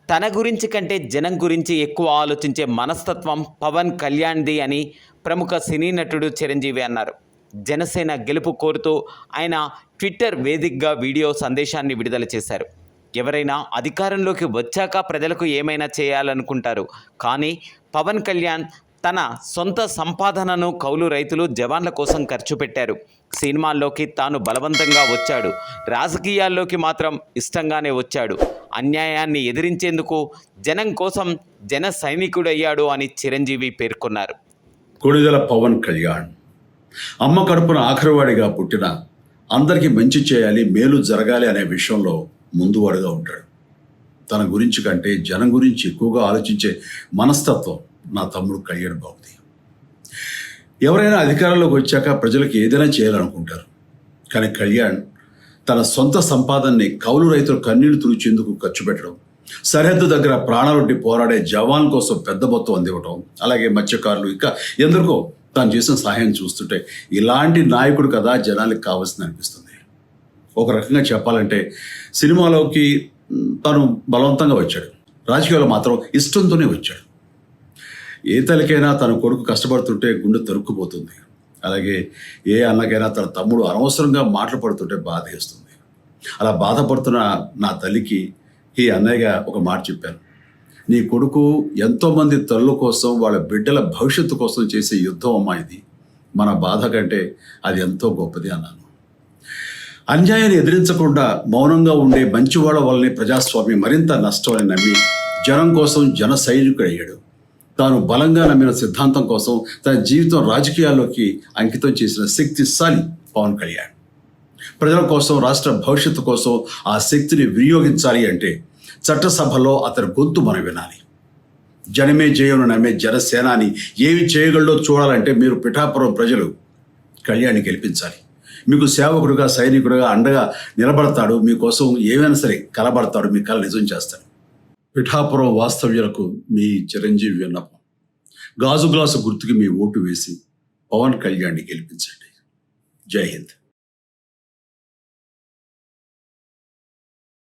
తన గురించి కంటే జనం గురించి ఎక్కువ ఆలోచించే మనస్తత్వం పవన్ కళ్యాణ్ది అని ప్రముఖ సినీ నటుడు చిరంజీవి అన్నారు. జనసేన గెలుపు కోరుతూ ఆయన ట్విట్టర్ వేదికగా వీడియో సందేశాన్ని విడుదల చేశారు. ఎవరైనా అధికారంలోకి వచ్చాక ప్రజలకు ఏమైనా చేయాలనుకుంటారు, కానీ పవన్ కళ్యాణ్ తన సొంత సంపాదనను కౌలు రైతులు జవాన్ల కోసం ఖర్చు పెట్టారు. సినిమాల్లోకి తాను బలవంతంగా వచ్చాడు, రాజకీయాల్లోకి మాత్రం ఇష్టంగానే వచ్చాడు. అన్యాయాన్ని ఎదిరించేందుకు జనం కోసం జన సైనికుడయ్యాడు అని చిరంజీవి పేర్కొన్నారు. కొణిదెల పవన్ కళ్యాణ్ అమ్మ కడుపున ఆఖరివాడిగా పుట్టిన అందరికీ మంచి చేయాలి, మేలు జరగాలి అనే విషయంలో ముందువాడుగా ఉంటాడు. తన గురించి కంటే జనం గురించి ఎక్కువగా ఆలోచించే మనస్తత్వం నా తమ్ముడు కళ్యాణ్ బాబుది. ఎవరైనా అధికారంలోకి వచ్చాక ప్రజలకు ఏదైనా చేయాలనుకుంటారు, కానీ కళ్యాణ్ తన సొంత సంపాదనని కౌలు రైతులు కన్నీళ్లు తుడిచేందుకు ఖర్చు పెట్టడం, సరిహద్దు దగ్గర ప్రాణాలొడ్డి పోరాడే జవాన్ కోసం పెద్ద మొత్తం అందివ్వటం, అలాగే మత్స్యకారులు ఇంకా ఎందరికో తాను చేసిన సహాయం చూస్తుంటే ఇలాంటి నాయకుడు కదా జనాలకు కావాల్సింది అనిపిస్తుంది. ఒక రకంగా చెప్పాలంటే సినిమాలోకి తను బలవంతంగా వచ్చాడు, రాజకీయాల్లో మాత్రం ఇష్టంతోనే వచ్చాడు. ఏ తల్లికైనా తన కొడుకు కష్టపడుతుంటే గుండె తరుక్కుపోతుంది. అలాగే ఏ అన్నకైనా తన తమ్ముడు అనవసరంగా మాటలు పడుతుంటే బాధేస్తుంది. అలా బాధపడుతున్న నా తల్లికి ఈ అన్నయ్యగా ఒక మాట చెప్పాను. నీ కొడుకు ఎంతోమంది తల్లుల కోసం, వాళ్ళ బిడ్డల భవిష్యత్తు కోసం చేసే యుద్ధం అమ్మా ఇది. మన బాధ కంటే అది ఎంతో గొప్పది అన్నాను. అన్యాయాన్ని ఎదిరించకుండా మౌనంగా ఉండే మంచివాళ్ళ వల్లనే ప్రజాస్వామ్యం మరింత నష్టం అని నమ్మి జనం కోసం జన సైనికుడయ్యాడు. తాను బలంగా నమ్మిన సిద్ధాంతం కోసం తన జీవితం రాజకీయాల్లోకి అంకితం చేసిన శక్తిశాలి పవన్ కళ్యాణ్. ప్రజల కోసం, రాష్ట్ర భవిష్యత్తు కోసం ఆ శక్తిని వినియోగించాలి అంటే చట్టసభలో అతని గొంతు మనం వినాలి. జనమే జయను నమ్మే జనసేనాని ఏమి చేయగలడో చూడాలంటే మీరు పిఠాపురం ప్రజలు కళ్యాణ్ని గెలిపించాలి. మీకు సేవకుడుగా, సైనికుడుగా అండగా నిలబడతాడు. మీకోసం ఏమైనా సరే కలబడతాడు, మీ కళ నిజం చేస్తాడు. పిఠాపురం వాస్తవ్యులకు మీ చిరంజీవి విన్నపం, గాజు గ్లాసు గుర్తుకి మీ ఓటు వేసి పవన్ కళ్యాణ్ని గెలిపించండి. జై హింద్.